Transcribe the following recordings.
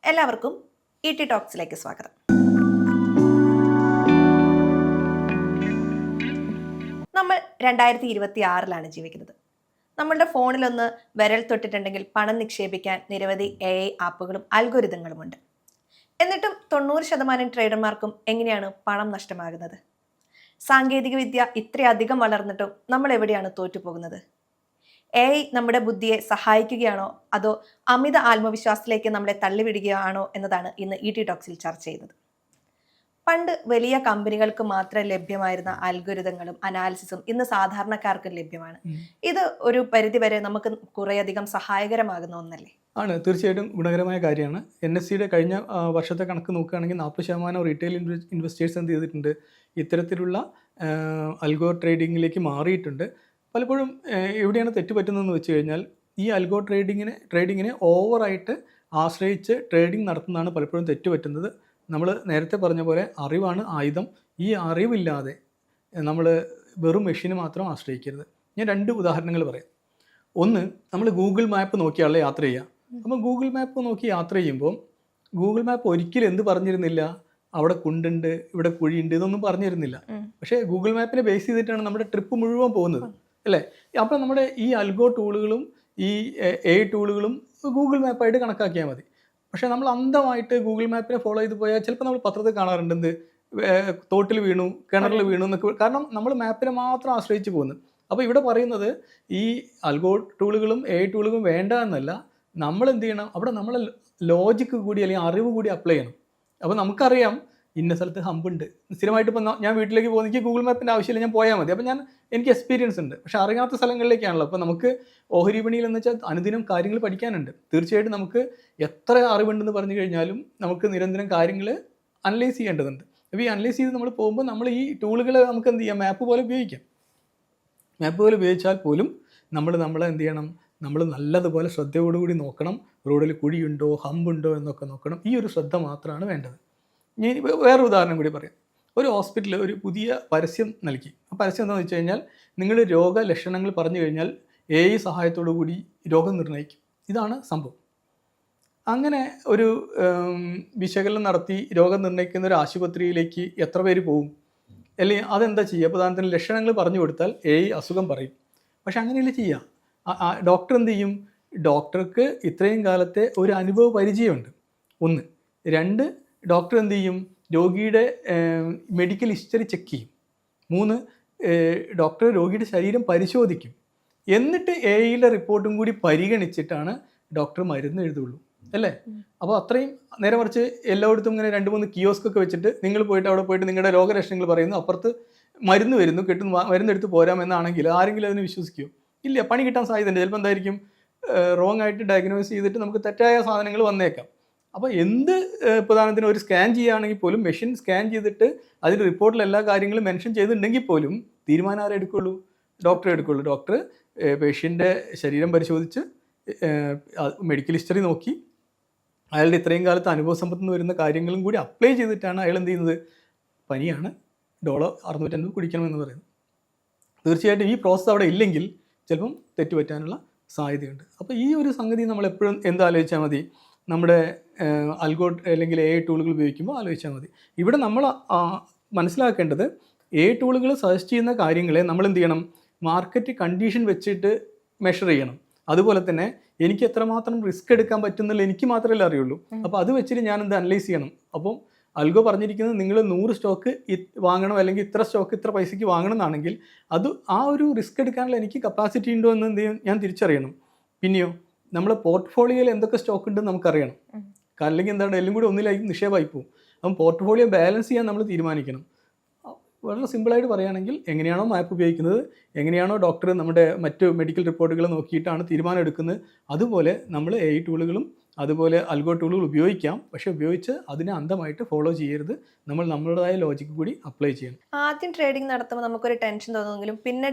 എല്ലാവർക്കും ഇ.ടി. ടോക്സിലേക്ക് സ്വാഗതം. നമ്മൾ 2026 ജീവിക്കുന്നത്. നമ്മളുടെ ഫോണിലൊന്ന് വിരൽ തൊട്ടിട്ടുണ്ടെങ്കിൽ പണം നിക്ഷേപിക്കാൻ നിരവധി AI ആപ്പുകളും അൽഗോരിതങ്ങളുമുണ്ട്. എന്നിട്ടും 90% ട്രേഡർമാർക്കും എങ്ങനെയാണ് പണം നഷ്ടമാകുന്നത്? സാങ്കേതിക വിദ്യ ഇത്രയധികം വളർന്നിട്ടും നമ്മൾ എവിടെയാണ് തോറ്റുപോകുന്നത്? AI നമ്മുടെ ബുദ്ധിയെ സഹായിക്കുകയാണോ അതോ അമിത ആത്മവിശ്വാസത്തിലേക്ക് നമ്മളെ തള്ളിവിടുകയാണോ എന്നതാണ് ഇന്ന് ഇ.ടി. ടോക്സിൽ ചർച്ച ചെയ്യുന്നത്. പണ്ട് വലിയ കമ്പനികൾക്ക് മാത്രം ലഭ്യമായിരുന്ന അൽഗോരിതങ്ങളും അനാലിസിസും ഇന്ന് സാധാരണക്കാർക്കും ലഭ്യമാണ്. ഇത് ഒരു പരിധിവരെ നമുക്ക് കുറേയധികം സഹായകരമാകുന്ന ഒന്നല്ലേ? ആണ്, തീർച്ചയായിട്ടും ഗുണകരമായ കാര്യമാണ്. NSEയുടെ കഴിഞ്ഞ വർഷത്തെ കണക്ക് നോക്കുകയാണെങ്കിൽ 40% റീറ്റെയിൽ ഇൻവെസ്റ്റേഴ്സ് എന്ത് ചെയ്തിട്ടുണ്ട്, ഇത്തരത്തിലുള്ള അൽഗോ ട്രേഡിങ്ങിലേക്ക് മാറിയിട്ടുണ്ട്. പലപ്പോഴും എവിടെയാണ് തെറ്റുപറ്റുന്നതെന്ന് വെച്ച് കഴിഞ്ഞാൽ ഈ അൽഗോ ട്രേഡിങ്ങിനെ ഓവറായിട്ട് ആശ്രയിച്ച് ട്രേഡിംഗ് നടത്തുന്നതാണ് പലപ്പോഴും തെറ്റുപറ്റുന്നത്. നമ്മൾ നേരത്തെ പറഞ്ഞ പോലെ അറിവാണ് ആയുധം. ഈ അറിവില്ലാതെ നമ്മൾ വെറും മെഷീന് മാത്രം ആശ്രയിക്കരുത്. ഞാൻ 2 ഉദാഹരണങ്ങൾ പറയാം. ഒന്ന്, നമ്മൾ ഗൂഗിൾ മാപ്പ് നോക്കിയാണല്ലോ യാത്ര ചെയ്യുക. അപ്പോൾ ഗൂഗിൾ മാപ്പ് നോക്കി യാത്ര ചെയ്യുമ്പോൾ ഗൂഗിൾ മാപ്പ് ഒരിക്കലും എന്ത് പറഞ്ഞിരുന്നില്ല, അവിടെ കുണ്ടുണ്ട്, ഇവിടെ കുഴിയുണ്ട്, ഇതൊന്നും പറഞ്ഞിരുന്നില്ല. പക്ഷേ ഗൂഗിൾ മാപ്പിനെ ബേസ് ചെയ്തിട്ടാണ് നമ്മുടെ ട്രിപ്പ് മുഴുവൻ പോകുന്നത്, അല്ലേ? അപ്പോൾ നമ്മുടെ ഈ അൽഗോ ടൂളുകളും ഈ AI ടൂളുകളും ഗൂഗിൾ മാപ്പായിട്ട് കണക്കാക്കിയാൽ മതി. പക്ഷേ നമ്മൾ അന്ധമായിട്ട് ഗൂഗിൾ മാപ്പിനെ ഫോളോ ചെയ്ത് പോയാൽ ചിലപ്പോൾ നമ്മൾ പത്രത്തിൽ കാണാറുണ്ട് എന്ത് തോട്ടിൽ വീണു, കിണറിൽ വീണു എന്നൊക്കെ. കാരണം നമ്മൾ മാപ്പിനെ മാത്രം ആശ്രയിച്ച് പോകുന്നു. അപ്പോൾ ഇവിടെ പറയുന്നത് ഈ അൽഗോ ടൂളുകളും AI ടൂളുകളും വേണ്ട എന്നല്ല, നമ്മൾ എന്ത് ചെയ്യണം, അവിടെ നമ്മളെ ലോജിക്ക് കൂടി അല്ലെങ്കിൽ അറിവ് കൂടി അപ്ലൈ ചെയ്യണം. അപ്പോൾ നമുക്കറിയാം ഇന്ന സ്ഥലത്ത് ഹമ്പുണ്ട്. സ്ഥിരമായിട്ട് ഇപ്പോൾ ഞാൻ വീട്ടിലേക്ക് പോകുന്ന എനിക്ക് ഗൂഗിൾ മാപ്പിൻ്റെ ആവശ്യമില്ല, ഞാൻ പോയാൽ മതി. അപ്പോൾ എനിക്ക് എക്സ്പീരിയൻസ് ഉണ്ട്. പക്ഷേ അറിയാത്ത സ്ഥലങ്ങളിലേക്കാണല്ലോ. അപ്പോൾ നമുക്ക് ഓഹരി വിപണിയിൽ എന്ന് വെച്ചാൽ അനുദിനം കാര്യങ്ങൾ പഠിക്കാനുണ്ട്. തീർച്ചയായിട്ടും നമുക്ക് എത്ര അറിവുണ്ടെന്ന് പറഞ്ഞു കഴിഞ്ഞാലും നമുക്ക് നിരന്തരം കാര്യങ്ങൾ അനലൈസ് ചെയ്യേണ്ടതുണ്ട്. അപ്പോൾ ഈ അനലൈസ് ചെയ്ത് നമ്മൾ പോകുമ്പോൾ നമ്മൾ ഈ ടൂളുകൾ നമുക്ക് എന്ത് ചെയ്യാം, മാപ്പ് പോലെ ഉപയോഗിക്കാം. മാപ്പ് പോലെ ഉപയോഗിച്ചാൽ പോലും നമ്മളെ എന്ത് ചെയ്യണം, നമ്മൾ നല്ലതുപോലെ ശ്രദ്ധയോടുകൂടി നോക്കണം. റോഡിൽ കുഴിയുണ്ടോ ഹമ്പുണ്ടോ എന്നൊക്കെ നോക്കണം. ഈ ഒരു ശ്രദ്ധ മാത്രമാണ് വേണ്ടത്. ഞാൻ വേറൊരു ഉദാഹരണം കൂടി പറയാം. ഒരു ഹോസ്പിറ്റലിൽ ഒരു പുതിയ പരസ്യം നൽകി. ആ പരസ്യം എന്താണെന്ന് വെച്ച് കഴിഞ്ഞാൽ, നിങ്ങൾ രോഗലക്ഷണങ്ങൾ പറഞ്ഞു കഴിഞ്ഞാൽ AI സഹായത്തോടു കൂടി രോഗം നിർണ്ണയിക്കും. ഇതാണ് സംഭവം. അങ്ങനെ ഒരു വിശകലനം നടത്തി രോഗം നിർണ്ണയിക്കുന്ന ഒരു ആശുപത്രിയിലേക്ക് എത്ര പേര് പോകും? അല്ലെങ്കിൽ അതെന്താ ചെയ്യുക? പ്രധാനത്തിന് ലക്ഷണങ്ങൾ പറഞ്ഞു കൊടുത്താൽ AI അസുഖം പറയും. പക്ഷെ അങ്ങനെയല്ല ചെയ്യുക. ഡോക്ടർ എന്ത് ചെയ്യും? ഡോക്ടർക്ക് ഇത്രയും കാലത്തെ ഒരു അനുഭവ പരിചയമുണ്ട്. 1. 2, ഡോക്ടർ എന്ത് ചെയ്യും? രോഗിയുടെ മെഡിക്കൽ ഹിസ്റ്ററി ചെക്ക് ചെയ്യും. 3, ഡോക്ടർ രോഗിയുടെ ശരീരം പരിശോധിക്കും. എന്നിട്ട് AIയുടെ റിപ്പോർട്ടും കൂടി പരിഗണിച്ചിട്ടാണ് ഡോക്ടർ മരുന്ന് എഴുതുള്ളൂ, അല്ലേ? അപ്പോൾ അത്രയും നേരെ മറിച്ച് എല്ലായിടത്തും ഇങ്ങനെ 2-3 കിയോസ്ക് ഒക്കെ വെച്ചിട്ട് നിങ്ങൾ പോയിട്ട് അവിടെ പോയിട്ട് നിങ്ങളുടെ രോഗലക്ഷണങ്ങൾ പറയുന്നു, അപ്പുറത്ത് മരുന്ന് വരുന്നു, മരുന്നെടുത്ത് പോരാമെന്നാണെങ്കിൽ ആരെങ്കിലും അതിന് വിശ്വസിക്കുമോ? ഇല്ല. പണി കിട്ടാൻ സാധ്യതയുണ്ട്. ചിലപ്പോൾ എന്തായിരിക്കും, റോങ് ആയിട്ട് ഡയഗ്നോസ് ചെയ്തിട്ട് നമുക്ക് തെറ്റായ സാധനങ്ങൾ വന്നേക്കാം. അപ്പോൾ എന്ത് പ്രധാനത്തിന് ഒരു സ്കാൻ ചെയ്യുകയാണെങ്കിൽ പോലും മെഷീൻ സ്കാൻ ചെയ്തിട്ട് അതിൽ റിപ്പോർട്ടിൽ എല്ലാ കാര്യങ്ങളും മെൻഷൻ ചെയ്തിട്ടുണ്ടെങ്കിൽ പോലും തീരുമാനം ആരെ എടുക്കുള്ളൂ? ഡോക്ടറെ എടുക്കുള്ളൂ. ഡോക്ടർ പേഷ്യൻ്റെ ശരീരം പരിശോധിച്ച് മെഡിക്കൽ ഹിസ്റ്ററി നോക്കി അയാളുടെ ഇത്രയും കാലത്ത് അനുഭവ സമ്പത്തുനിന്ന് വരുന്ന കാര്യങ്ങളും കൂടി അപ്ലൈ ചെയ്തിട്ടാണ് അയാൾ എന്ത് ചെയ്യുന്നത്, പനിയാണ്, ഡോളോ 650 കുടിക്കണമെന്ന് പറയുന്നത്. തീർച്ചയായിട്ടും ഈ പ്രോസസ്സ് അവിടെ ഇല്ലെങ്കിൽ ചിലപ്പം തെറ്റുപറ്റാനുള്ള സാധ്യതയുണ്ട്. അപ്പോൾ ഈ ഒരു സംഗതി നമ്മൾ എപ്പോഴും എന്താലോചിച്ചാൽ മതി, നമ്മുടെ അൽഗോ അല്ലെങ്കിൽ AI ടൂളുകൾ ഉപയോഗിക്കുമ്പോൾ ആലോചിച്ചാൽ മതി. ഇവിടെ നമ്മൾ മനസ്സിലാക്കേണ്ടത് AI ടൂളുകൾ സജസ്റ്റ് ചെയ്യുന്ന കാര്യങ്ങളെ നമ്മൾ എന്ത് ചെയ്യണം, മാർക്കറ്റ് കണ്ടീഷൻ വെച്ചിട്ട് മെഷർ ചെയ്യണം. അതുപോലെ തന്നെ എനിക്ക് എത്രമാത്രം റിസ്ക് എടുക്കാൻ പറ്റുന്നില്ല എനിക്ക് മാത്രമല്ലേ അറിയുള്ളൂ. അപ്പോൾ അത് വെച്ചിട്ട് ഞാൻ എന്ത് അനലൈസ് ചെയ്യണം. അപ്പം അൽഗോ പറഞ്ഞിരിക്കുന്നത് നിങ്ങൾ 100 സ്റ്റോക്ക് വാങ്ങണം, അല്ലെങ്കിൽ ഇത്ര സ്റ്റോക്ക് ഇത്ര പൈസയ്ക്ക് വാങ്ങണം എന്നാണെങ്കിൽ അത് ആ ഒരു റിസ്ക് എടുക്കാനുള്ള എനിക്ക് കപ്പാസിറ്റി ഉണ്ടോ എന്ന് എന്ത് ചെയ്യും, ഞാൻ തിരിച്ചറിയണം. പിന്നെയോ നമ്മുടെ പോർട്ട്ഫോളിയോയിൽ എന്തൊക്കെ സ്റ്റോക്ക് ഉണ്ടെന്ന് നമുക്കറിയണം. അല്ലെങ്കിൽ എന്താണ്, എല്ലാം കൂടി ഒന്നിലായി നിക്ഷേപമായി പോകും. അപ്പം പോർട്ട്ഫോളിയോ ബാലൻസ് ചെയ്യാൻ നമ്മൾ തീരുമാനിക്കണം. വളരെ സിമ്പിളായിട്ട് പറയുകയാണെങ്കിൽ, എങ്ങനെയാണോ മാപ്പ് ഉപയോഗിക്കുന്നത്, എങ്ങനെയാണോ ഡോക്ടർ നമ്മുടെ മറ്റ് മെഡിക്കൽ റിപ്പോർട്ടുകൾ നോക്കിയിട്ടാണ് തീരുമാനം എടുക്കുന്നത്, അതുപോലെ നമ്മൾ AI ടൂളുകളും അതുപോലെ അൽഗോ ടൂളുകൾ ഉപയോഗിക്കാം. പക്ഷെ ഉപയോഗിച്ച് അതിനെ അന്ധമായിട്ട് ഫോളോ ചെയ്യരുത്. നമ്മൾ നമ്മുടേതായ ലോജിക്ക് കൂടി അപ്ലൈ ചെയ്യണം. ആദ്യം ട്രേഡിംഗ് നടത്തുമ്പോൾ നമുക്കൊരു ടെൻഷൻ തോന്നുമെങ്കിലും പിന്നെ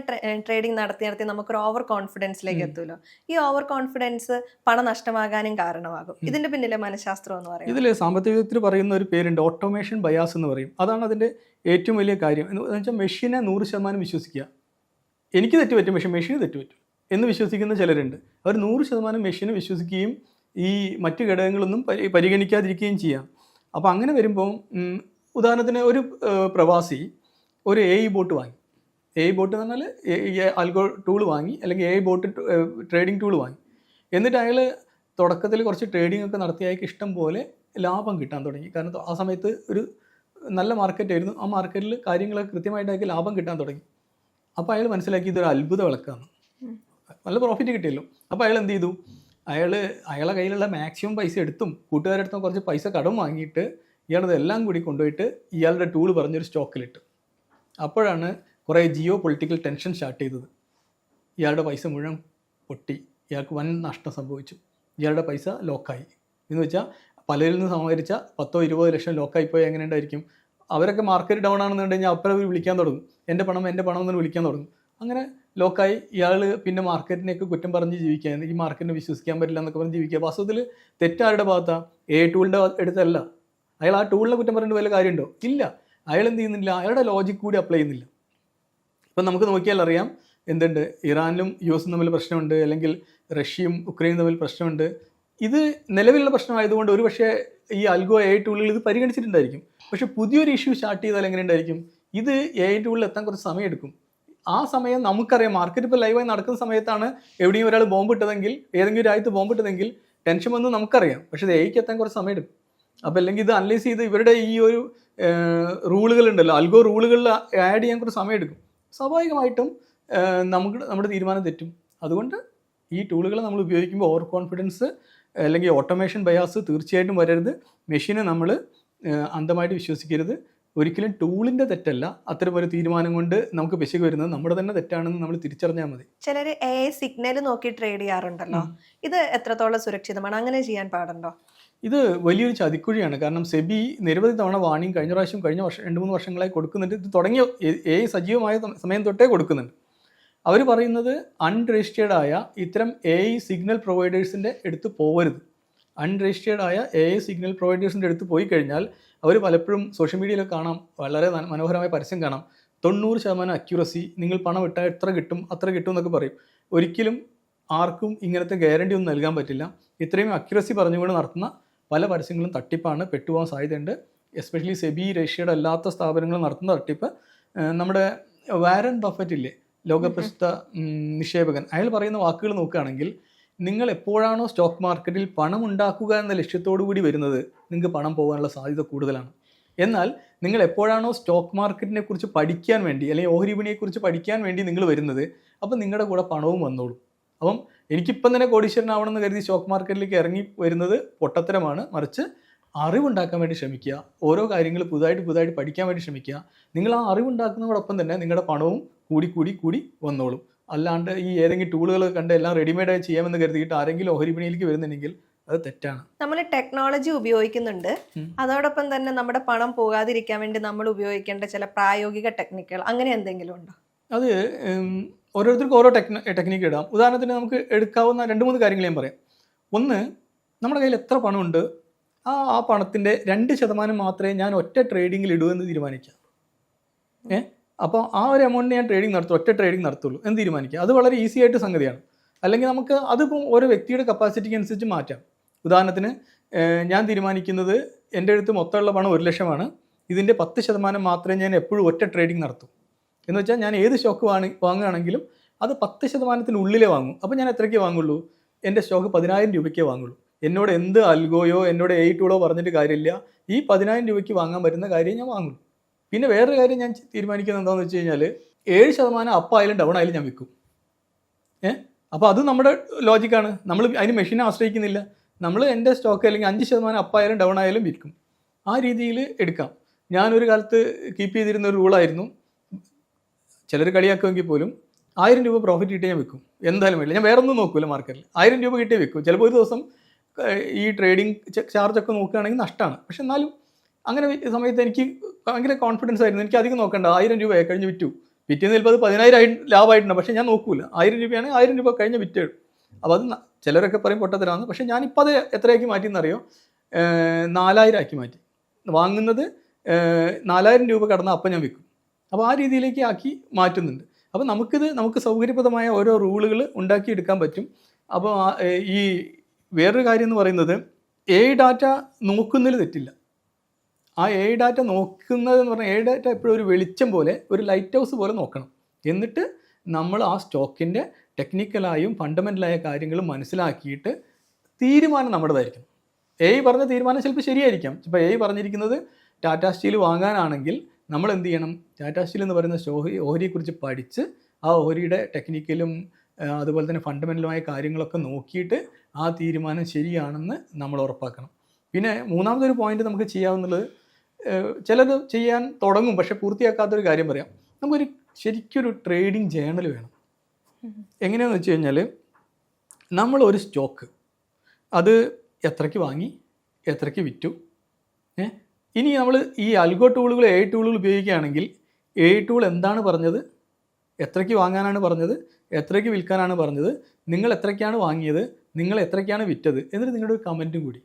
ട്രേഡിംഗ് നടത്തി നമുക്കൊരു ഓവർ കോൺഫിഡൻസിലേക്ക് എത്തുമല്ലോ. ഈ ഓവർ കോൺഫിഡൻസ് പണം നഷ്ടമാകാനും കാരണമാകും. ഇതിന്റെ പിന്നിലെ മനഃശാസ്ത്രം എന്ന് പറയും. ഇതിൽ സാമ്പത്തികത്തിൽ പറയുന്ന ഒരു പേരുണ്ട്, ഓട്ടോമേഷൻ ബയാസ് എന്ന് പറയും. അതാണ് അതിൻ്റെ ഏറ്റവും വലിയ കാര്യം. എന്ന് വെച്ചാൽ മെഷീനെ 100% വിശ്വസിക്കുക. എനിക്ക് തെറ്റുപറ്റും, പക്ഷേ മെഷീന് തെറ്റുപറ്റും എന്ന് വിശ്വസിക്കുന്ന ചിലരുണ്ട്. അവർ 100% മെഷീനെ വിശ്വസിക്കുകയും ഈ മറ്റ് ഘടകങ്ങളൊന്നും പരിഗണിക്കാതിരിക്കുകയും ചെയ്യാം. അപ്പോൾ അങ്ങനെ വരുമ്പോൾ ഉദാഹരണത്തിന് ഒരു പ്രവാസി ഒരു AI ബോട്ട് വാങ്ങി. AI ബോട്ട് എന്ന് പറഞ്ഞാൽ ആൽഗോ ടൂൾ വാങ്ങി, അല്ലെങ്കിൽ AI ബോട്ട് ട്രേഡിംഗ് ടൂൾ വാങ്ങി. എന്നിട്ട് അയാൾ തുടക്കത്തിൽ കുറച്ച് ട്രേഡിംഗ് ഒക്കെ നടത്തി അയാൾക്ക് ഇഷ്ടം പോലെ ലാഭം കിട്ടാൻ തുടങ്ങി. കാരണം ആ സമയത്ത് ഒരു നല്ല മാർക്കറ്റായിരുന്നു. ആ മാർക്കറ്റിൽ കാര്യങ്ങളൊക്കെ കൃത്യമായിട്ട് അയാൾക്ക് ലാഭം കിട്ടാൻ തുടങ്ങി. അപ്പോൾ അയാൾ മനസ്സിലാക്കി ഇതൊരു അത്ഭുത വിളക്കാണ്, നല്ല പ്രോഫിറ്റ് കിട്ടിയല്ലോ. അപ്പോൾ അയാൾ എന്ത് ചെയ്തു? അയാളെ കയ്യിലുള്ള മാക്സിമം പൈസ എടുത്തും കൂട്ടുകാരുടെ അടുത്തും കുറച്ച് പൈസ കടം വാങ്ങിയിട്ട് ഇയാളതെല്ലാം കൂടി കൊണ്ടുപോയിട്ട് ഇയാളുടെ ടൂൾ പറഞ്ഞൊരു സ്റ്റോക്കിലിട്ടു. അപ്പോഴാണ് കുറേ ജിയോ പൊളിറ്റിക്കൽ ടെൻഷൻ സ്റ്റാർട്ട് ചെയ്തത്. ഇയാളുടെ പൈസ മുഴുവൻ പൊട്ടി, ഇയാൾക്ക് വൻ നഷ്ടം സംഭവിച്ചു, ഇയാളുടെ പൈസ ലോക്കായി. എന്ന് വെച്ചാൽ പലരിൽ നിന്ന് സമാഹരിച്ച 10-20 ലക്ഷം ലോക്കായിപ്പോയി എങ്ങനെ ഉണ്ടായിരിക്കും? അവരൊക്കെ മാർക്കറ്റ് ഡൗൺ ആണെന്ന് കഴിഞ്ഞാൽ അപ്പുറം വിളിക്കാൻ തുടങ്ങും, എൻ്റെ പണം എന്ന് വിളിക്കാൻ തുടങ്ങും. അങ്ങനെ ലോക്കായി ഇയാൾ പിന്നെ മാർക്കറ്റിനെയൊക്കെ കുറ്റം പറഞ്ഞ് ജീവിക്കുക, ഈ മാർക്കറ്റിനെ വിശ്വസിക്കാൻ പറ്റില്ല എന്നൊക്കെ പറഞ്ഞ് ജീവിക്കുക. വാസ്തവത്തിൽ തെറ്റാരുടെ ഭാഗത്താണ്? AI ടൂളിൻ്റെ അടുത്തല്ല. അയാൾ ആ ടൂളിനെ കുറ്റം പറഞ്ഞിട്ട് വല്ല കാര്യമുണ്ടോ? ഇല്ല. അയാൾ എന്ത് ചെയ്യുന്നില്ല? അയാളുടെ ലോജിക് കൂടി അപ്ലൈ ചെയ്യുന്നില്ല. ഇപ്പം നമുക്ക് നോക്കിയാൽ അറിയാം എന്തുണ്ട്, ഇറാനും US തമ്മിൽ പ്രശ്നമുണ്ട്, അല്ലെങ്കിൽ റഷ്യയും ഉക്രൈനും തമ്മിൽ പ്രശ്നമുണ്ട്. ഇത് നിലവിലുള്ള പ്രശ്നമായതുകൊണ്ട് ഒരു പക്ഷേ ഈ അൽഗോ AI ടൂളുകൾ ഇത് പരിഗണിച്ചിട്ടുണ്ടായിരിക്കും. പക്ഷേ പുതിയൊരു ഇഷ്യൂ സ്റ്റാർട്ട് ചെയ്താൽ എങ്ങനെ ഉണ്ടായിരിക്കും? ഇത് AI ടൂളിൽ എത്താൻ കുറച്ച് സമയം എടുക്കും. ആ സമയം നമുക്കറിയാം, മാർക്കറ്റ് ഇപ്പോൾ ലൈവായി നടക്കുന്ന സമയത്താണ് എവിടെയും ഒരാൾ ബോംബ് ഇട്ടതെങ്കിൽ, ഏതെങ്കിലും രാജ്യത്ത് ബോംബ് ഇട്ടതെങ്കിൽ ടെൻഷൻ വന്ന് നമുക്കറിയാം. പക്ഷേ ഇത് AIക്ക് എത്താൻ കുറച്ച് സമയം എടുക്കും. അപ്പോൾ അല്ലെങ്കിൽ ഇത് അനലൈസ് ചെയ്ത് ഇവരുടെ ഈ ഒരു റൂളുകളുണ്ടല്ലോ, അൽഗോ റൂളുകളിൽ ആഡ് ചെയ്യാൻ കുറച്ച് സമയം എടുക്കും. സ്വാഭാവികമായിട്ടും നമ്മുടെ തീരുമാനം തെറ്റും. അതുകൊണ്ട് ഈ ടൂളുകൾ നമ്മൾ ഉപയോഗിക്കുമ്പോൾ ഓവർ കോൺഫിഡൻസ് അല്ലെങ്കിൽ ഓട്ടോമേഷൻ ബയാസ് തീർച്ചയായിട്ടും വരരുത്. മെഷീനെ നമ്മൾ അന്ധമായിട്ട് വിശ്വസിക്കരുത്. ഒരിക്കലും ടൂളിൻ്റെ തെറ്റല്ല അത്തരം ഒരു തീരുമാനം കൊണ്ട് നമുക്ക് പിശക് വരുന്നത്, നമ്മുടെ തന്നെ തെറ്റാണെന്ന് നമ്മൾ തിരിച്ചറിഞ്ഞാൽ മതി. ചിലർ AI സിഗ്നൽ നോക്കി ട്രേഡ് ചെയ്യാറുണ്ടല്ലോ, ഇത് എത്രത്തോളം സുരക്ഷിതമാണ്? അങ്ങനെ ചെയ്യാൻ പാടുണ്ടോ? ഇത് വലിയൊരു ചതിക്കുഴിയാണ്. കാരണം സെബി നിരവധി തവണ വാണിംഗ് കഴിഞ്ഞ 2-3 വർഷങ്ങളായി കൊടുക്കുന്നുണ്ട്. ഇത് തുടങ്ങിയ AI സജീവമായ സമയം തൊട്ടേ കൊടുക്കുന്നുണ്ട്. അവർ പറയുന്നത് അൺരജിസ്റ്റേർഡ് ആയ ഇത്തരം AI സിഗ്നൽ പ്രൊവൈഡേഴ്സിൻ്റെ അടുത്ത് പോകരുത്. അൺരജിസ്റ്റേർഡ് ആയ AI സിഗ്നൽ പ്രൊവൈഡേഴ്സിൻ്റെ അടുത്ത് പോയി കഴിഞ്ഞാൽ അവർ പലപ്പോഴും സോഷ്യൽ മീഡിയയിലൊക്കെ കാണാം, വളരെ മനോഹരമായ പരസ്യം കാണാം, 90% അക്യുറസി, നിങ്ങൾ പണം ഇട്ടാൽ എത്ര കിട്ടും അത്ര കിട്ടും എന്നൊക്കെ പറയും. ഒരിക്കലും ആർക്കും ഇങ്ങനത്തെ ഗ്യാരണ്ടി ഒന്നും നൽകാൻ പറ്റില്ല. ഇത്രയും അക്യുറസി പറഞ്ഞുകൊണ്ട് നടത്തുന്ന പല പരസ്യങ്ങളും തട്ടിപ്പാണ്, പെട്ടുപോകാൻ സാധ്യതയുണ്ട്. എസ്പെഷ്യലി സെബി രജിസ്റ്റേർഡ് അല്ലാത്ത സ്ഥാപനങ്ങൾ നടത്തുന്ന തട്ടിപ്പ്. നമ്മുടെ വാരൻ ബഫറ്റ് ഇല്ലേ, ലോകപ്രസിദ്ധ നിക്ഷേപകൻ, അയാൾ പറയുന്ന വാക്കുകൾ നോക്കുകയാണെങ്കിൽ, നിങ്ങൾ എപ്പോഴാണോ സ്റ്റോക്ക് മാർക്കറ്റിൽ പണം ഉണ്ടാക്കുക എന്ന ലക്ഷ്യത്തോടു കൂടി വരുന്നത്, നിങ്ങൾക്ക് പണം പോകാനുള്ള സാധ്യത കൂടുതലാണ്. എന്നാൽ നിങ്ങൾ എപ്പോഴാണോ സ്റ്റോക്ക് മാർക്കറ്റിനെ കുറിച്ച് പഠിക്കാൻ വേണ്ടി, അല്ലെങ്കിൽ ഓഹരി വിപണിയെക്കുറിച്ച് പഠിക്കാൻ വേണ്ടി നിങ്ങൾ വരുന്നത്, അപ്പം നിങ്ങളുടെ കൂടെ പണവും വന്നോളും. അപ്പം എനിക്കിപ്പം തന്നെ കോടീശ്വരനാവണമെന്ന് കരുതി സ്റ്റോക്ക് മാർക്കറ്റിലേക്ക് ഇറങ്ങി വരുന്നത് പൊട്ടത്തരമാണ്. മറിച്ച് അറിവുണ്ടാക്കാൻ വേണ്ടി ശ്രമിക്കുക, ഓരോ കാര്യങ്ങൾ പുതുതായിട്ട് പഠിക്കാൻ വേണ്ടി ശ്രമിക്കുക. നിങ്ങൾ ആ അറിവുണ്ടാക്കുന്നതോടൊപ്പം തന്നെ നിങ്ങളുടെ പണവും കൂടി വന്നോളും. അല്ലാണ്ട് ഈ ഏതെങ്കിലും ടൂളുകൾ കണ്ട് എല്ലാം റെഡിമെയ്ഡായി ചെയ്യാമെന്ന് കരുതിയിട്ട് ആരെങ്കിലും ഓഹരി വിപണിയിലേക്ക് വരുന്നുണ്ടെങ്കിൽ അത് തെറ്റാണ്. നമ്മൾ ടെക്നോളജി ഉപയോഗിക്കുന്നുണ്ട്, അതോടൊപ്പം തന്നെ നമ്മുടെ പണം പോകാതിരിക്കാൻ വേണ്ടി നമ്മൾ ഉപയോഗിക്കേണ്ട ചില പ്രായോഗിക ടെക്നിക്കുകൾ അങ്ങനെ എന്തെങ്കിലും ഉണ്ടോ? അത് ഓരോരുത്തർക്കും ഓരോ ടെക്നിക്ക് ഇടാം. ഉദാഹരണത്തിന് നമുക്ക് എടുക്കാവുന്ന 2-3 കാര്യങ്ങൾ ഞാൻ പറയാം. ഒന്ന്, നമ്മുടെ കയ്യിൽ എത്ര പണമുണ്ട്, ആ പണത്തിൻ്റെ 2% മാത്രമേ ഞാൻ ഒറ്റ ട്രേഡിങ്ങിൽ ഇടൂ എന്ന് തീരുമാനിക്കാം. അപ്പോൾ ആ ഒരു എമൗണ്ട് ഞാൻ ഒറ്റ ട്രേഡിങ് നടത്തുള്ളൂ എന്ന് തീരുമാനിക്കുക. അത് വളരെ ഈസി ആയിട്ട് സംഗതിയാണ്. അല്ലെങ്കിൽ നമുക്ക് അതിപ്പോൾ ഓരോ വ്യക്തിയുടെ കപ്പാസിറ്റിക്ക് അനുസരിച്ച് മാറ്റാം. ഉദാഹരണത്തിന് ഞാൻ തീരുമാനിക്കുന്നത് എൻ്റെ അടുത്ത് മൊത്തമുള്ള പണം 1 ലക്ഷമാണ്, ഇതിൻ്റെ 10% മാത്രമേ ഞാൻ എപ്പോഴും ഒറ്റ ട്രേഡിങ് നടത്തൂ. എന്ന് വെച്ചാൽ ഞാൻ ഏത് സ്റ്റോക്ക് വാങ്ങുകയാണെങ്കിലും അത് 10%-നുള്ളിലേ വാങ്ങും. അപ്പോൾ ഞാൻ എത്രയ്ക്ക് വാങ്ങുള്ളൂ? എൻ്റെ സ്റ്റോക്ക് 10,000 രൂപയ്ക്കേ വാങ്ങുള്ളൂ. എന്നോട് എന്ത് അൽഗോയോ എന്നോട് AI ടൂളോ പറഞ്ഞിട്ട് കാര്യമില്ല, ഈ 10,000 രൂപയ്ക്ക് വാങ്ങാൻ പറ്റുന്ന കാര്യം ഞാൻ വാങ്ങുള്ളൂ. പിന്നെ വേറൊരു കാര്യം ഞാൻ തീരുമാനിക്കുന്നത് എന്താണെന്ന് വെച്ച് കഴിഞ്ഞാൽ 7% അപ്പ് ആയാലും ഡൗൺ ആയാലും ഞാൻ വിൽക്കും. അപ്പോൾ അത് നമ്മുടെ ലോജിക്കാണ്. നമ്മൾ അതിന് മെഷീനെ ആശ്രയിക്കുന്നില്ല. നമ്മൾ എൻ്റെ സ്റ്റോക്ക് അല്ലെങ്കിൽ 5% അപ്പ് ആയാലും ഡൗൺ ആയാലും വിൽക്കും. ആ രീതിയിൽ എടുക്കാം. ഞാനൊരു കാലത്ത് കീപ്പ് ചെയ്തിരുന്ന ഒരു റൂളായിരുന്നു, ചിലർ കളിയാക്കുമെങ്കിൽ പോലും 1000 രൂപ പ്രോഫിറ്റ് കിട്ടിയാൽ ഞാൻ വിൽക്കും, എന്തായാലും വേണ്ടില്ല. ഞാൻ വേറെ ഒന്നും നോക്കില്ല, മാർക്കറ്റിൽ 1000 രൂപ കിട്ടിയേ വിൽക്കും. ചിലപ്പോൾ ഒരു ദിവസം ഈ ട്രേഡിംഗ് ചാർജൊക്കെ നോക്കുകയാണെങ്കിൽ നഷ്ടമാണ്. പക്ഷെ എന്നാലും അങ്ങനെ സമയത്ത് എനിക്ക് ഭയങ്കര കോൺഫിഡൻസ് ആയിരുന്നു, എനിക്ക് അധികം നോക്കണ്ട, 1000 രൂപയെ കഴിഞ്ഞ് വിറ്റു. പിറ്റേന്ന് ചിലപ്പോൾ അത് 10,000 ലാഭമായിട്ടുണ്ട്. പക്ഷേ ഞാൻ നോക്കൂല, 1000 രൂപയാണെങ്കിൽ 1000 രൂപ കഴിഞ്ഞ് വിറ്റ്. അപ്പോൾ അത് ചിലരൊക്കെ പറയും പൊട്ടത്തരാന്ന്. പക്ഷേ ഞാനിപ്പോൾ അത് എത്രയാക്കി മാറ്റിയെന്നറിയോ? 4000 ആക്കി മാറ്റി. വാങ്ങുന്നത് 4000 രൂപ കടന്നാൽ അപ്പം ഞാൻ വിൽക്കും. അപ്പോൾ ആ രീതിയിലേക്ക് ആക്കി മാറ്റുന്നുണ്ട്. അപ്പോൾ നമുക്ക് സൗകര്യപ്രദമായ ഓരോ റൂളുകൾ ഉണ്ടാക്കിയെടുക്കാൻ പറ്റും. അപ്പോൾ ഈ വേറൊരു കാര്യം എന്ന് പറയുന്നത് AI ഡാറ്റ നോക്കുന്നതിൽ തെറ്റില്ല. ആ AI ഡാറ്റ നോക്കുന്നതെന്ന് പറഞ്ഞാൽ AI ഡാറ്റ എപ്പോഴും ഒരു വെളിച്ചം പോലെ, ഒരു ലൈറ്റ് ഹൗസ് പോലെ നോക്കണം. എന്നിട്ട് നമ്മൾ ആ സ്റ്റോക്കിൻ്റെ ടെക്നിക്കലായും ഫണ്ടമെൻ്റലായ കാര്യങ്ങളും മനസ്സിലാക്കിയിട്ട് തീരുമാനം നമ്മുടേതായിരിക്കും. AI പറഞ്ഞ തീരുമാനം ചിലപ്പോൾ ശരിയായിരിക്കാം. ഇപ്പോൾ AI പറഞ്ഞിരിക്കുന്നത് ടാറ്റ സ്റ്റീൽ വാങ്ങാനാണെങ്കിൽ നമ്മൾ എന്ത് ചെയ്യണം? ടാറ്റ സ്റ്റീൽ എന്ന് പറയുന്ന ഓഹരിയെക്കുറിച്ച് പഠിച്ച് ആ ഓഹരിയുടെ ടെക്നിക്കലും അതുപോലെ തന്നെ ഫണ്ടമെൻ്റലുമായ കാര്യങ്ങളൊക്കെ നോക്കിയിട്ട് ആ തീരുമാനം ശരിയാണെന്ന് നമ്മൾ ഉറപ്പാക്കണം. പിന്നെ മൂന്നാമതൊരു പോയിന്റ് നമുക്ക് ചെയ്യാവുന്നത്, ചിലത് ചെയ്യാൻ തുടങ്ങും പക്ഷെ പൂർത്തിയാക്കാത്തൊരു കാര്യം പറയാം. നമുക്കൊരു ശരിക്കൊരു ട്രേഡിംഗ് ജേണൽ വേണം. എങ്ങനെയാണെന്ന് വെച്ച് കഴിഞ്ഞാൽ, നമ്മളൊരു സ്റ്റോക്ക് അത് എത്രയ്ക്ക് വാങ്ങി, എത്രയ്ക്ക് വിറ്റു, ഇനി നമ്മൾ ഈ അൽഗോ ടൂളുകൾ, AI ടൂളുകൾ ഉപയോഗിക്കുകയാണെങ്കിൽ AI ടൂൾ എന്താണ് പറഞ്ഞത്, എത്രയ്ക്ക് വാങ്ങാനാണ് പറഞ്ഞത്, എത്രയ്ക്ക് വിൽക്കാനാണ് പറഞ്ഞത്, നിങ്ങൾ എത്രയ്ക്കാണ് വാങ്ങിയത്, നിങ്ങൾ എത്രയ്ക്കാണ് വിറ്റത്, എന്നിട്ട് നിങ്ങളുടെ ഒരു കമൻറ്റും കൂടി.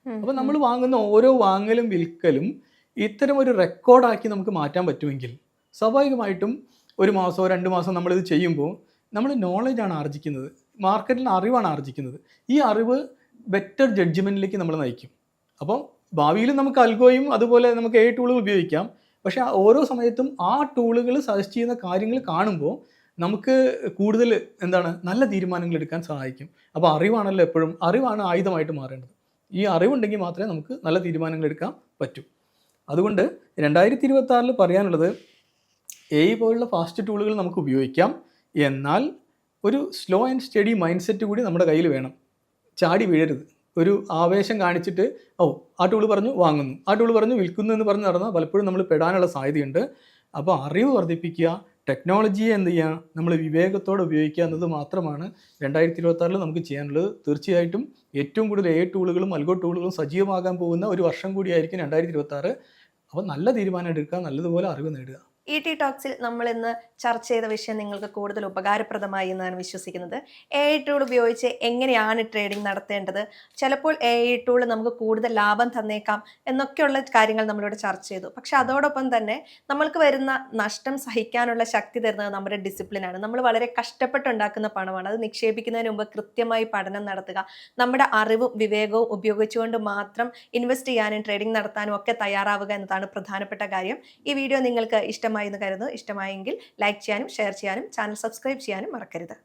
അപ്പോൾ നമ്മൾ വാങ്ങുന്ന ഓരോ വാങ്ങലും വിൽക്കലും ഇത്തരം ഒരു റെക്കോർഡാക്കി നമുക്ക് മാറ്റാൻ പറ്റുമെങ്കിൽ സ്വാഭാവികമായിട്ടും ഒരു മാസമോ 2 മാസം നമ്മളിത് ചെയ്യുമ്പോൾ നമ്മൾ നോളജാണ് ആർജിക്കുന്നത്, മാർക്കറ്റിൽ അറിവാണ് ആർജിക്കുന്നത്. ഈ അറിവ് ബെറ്റർ ജഡ്ജ്മെൻറ്റിലേക്ക് നമ്മൾ നയിക്കും. അപ്പോൾ ഭാവിയിൽ നമുക്ക് അൽഗോയും അതുപോലെ നമുക്ക് AI ടൂളുകൾ ഉപയോഗിക്കാം. പക്ഷേ ഓരോ സമയത്തും ആ ടൂളുകൾ സജസ്റ്റ് ചെയ്യുന്ന കാര്യങ്ങൾ കാണുമ്പോൾ നമുക്ക് കൂടുതൽ നല്ല തീരുമാനങ്ങൾ എടുക്കാൻ സഹായിക്കും. അപ്പോൾ അറിവാണല്ലോ എപ്പോഴും, അറിവാണ് ആയുധമായിട്ട് മാറേണ്ടത്. ഈ അറിവുണ്ടെങ്കിൽ മാത്രമേ നമുക്ക് നല്ല തീരുമാനങ്ങൾ എടുക്കാൻ പറ്റൂ. അതുകൊണ്ട് 2026 പറയാനുള്ളത്, AI പോലുള്ള ഫാസ്റ്റ് ടൂളുകൾ നമുക്ക് ഉപയോഗിക്കാം, എന്നാൽ ഒരു slow and study mind set കൂടി നമ്മുടെ കയ്യിൽ വേണം. ചാടി വീഴരുത്. ഒരു ആവേശം കാണിച്ചിട്ട് ആ ടൂൾ പറഞ്ഞു വാങ്ങുന്നു, ആ ടൂൾ പറഞ്ഞു വിൽക്കുന്നു എന്ന് പറഞ്ഞ് നടന്നാൽ പലപ്പോഴും നമ്മൾ പെടാനുള്ള സാധ്യതയുണ്ട്. അപ്പോൾ അറിവ് വർദ്ധിപ്പിക്കുക, ടെക്നോളജിയെ എന്ത് ചെയ്യുക, നമ്മൾ വിവേകത്തോടെ ഉപയോഗിക്കുക എന്നത് മാത്രമാണ് 2026 നമുക്ക് ചെയ്യാനുള്ളത്. തീർച്ചയായിട്ടും ഏറ്റവും കൂടുതൽ AI ടൂളുകളും അൽഗോ ടൂളുകളും സജീവമാകാൻ പോകുന്ന ഒരു വർഷം കൂടിയായിരിക്കും 2026. അപ്പോൾ നല്ല തീരുമാനം എടുക്കുക, നല്ലതുപോലെ അറിവ് നേടുക. ET ടോക്സിൽ നമ്മൾ ഇന്ന് ചർച്ച ചെയ്ത വിഷയം നിങ്ങൾക്ക് കൂടുതൽ ഉപകാരപ്രദമായി എന്നാണ് വിശ്വസിക്കുന്നത്. AI ടൂൾ ഉപയോഗിച്ച് എങ്ങനെയാണ് ട്രേഡിംഗ് നടത്തേണ്ടത്, ചിലപ്പോൾ AI ടൂൾ നമുക്ക് കൂടുതൽ ലാഭം തന്നേക്കാം എന്നൊക്കെയുള്ള കാര്യങ്ങൾ നമ്മളിവിടെ ചർച്ച ചെയ്തു. പക്ഷെ അതോടൊപ്പം തന്നെ നമ്മൾക്ക് വരുന്ന നഷ്ടം സഹിക്കാനുള്ള ശക്തി തരുന്നത് നമ്മുടെ ഡിസിപ്ലിനാണ്. നമ്മൾ വളരെ കഷ്ടപ്പെട്ടുണ്ടാക്കുന്ന പണമാണ്. അത് നിക്ഷേപിക്കുന്നതിന് മുമ്പ് കൃത്യമായി പഠനം നടത്തുക, നമ്മുടെ അറിവും വിവേകവും ഉപയോഗിച്ചുകൊണ്ട് മാത്രം ഇൻവെസ്റ്റ് ചെയ്യാനും ട്രേഡിംഗ് നടത്താനും ഒക്കെ തയ്യാറാവുക എന്നതാണ് പ്രധാനപ്പെട്ട കാര്യം. ഈ വീഡിയോ നിങ്ങൾക്ക് ഇഷ്ടമായി എന്ന് കരുതുന്നു. ഇഷ്ടമായെങ്കിൽ ലൈക്ക് ചെയ്യാനും ഷെയർ ചെയ്യാനും ചാനൽ സബ്സ്ക്രൈബ് ചെയ്യാനും മറക്കരുത്.